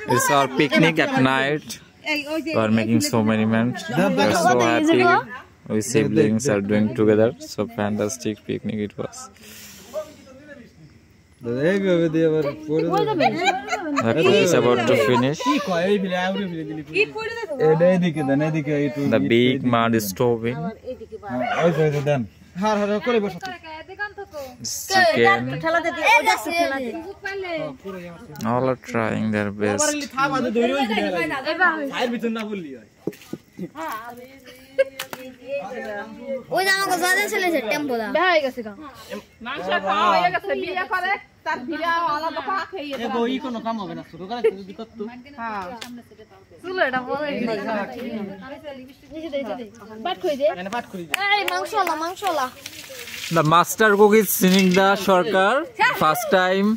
It's our picnic at night. We are making so many memes. We are so happy. We siblings are doing together. So fantastic picnic it was. The food is about to finish. The big mud is stove in. Chicken. All are trying their best. ওই আমাকে জানা চলেছে tempo দা বেহাই গেছে গা মাংস খাওয়া হয়ে গেছে বিয়ে করে তার ভিড়া আলাদা পা খাইয়ে এ বই কোনো কাম হবে না শুরু করে যদি করত হ্যাঁ চলো এটা বলে বাট কই দে মানে বাট কই দে এই মাংসলা The master cook is Sinigda Sarkar first time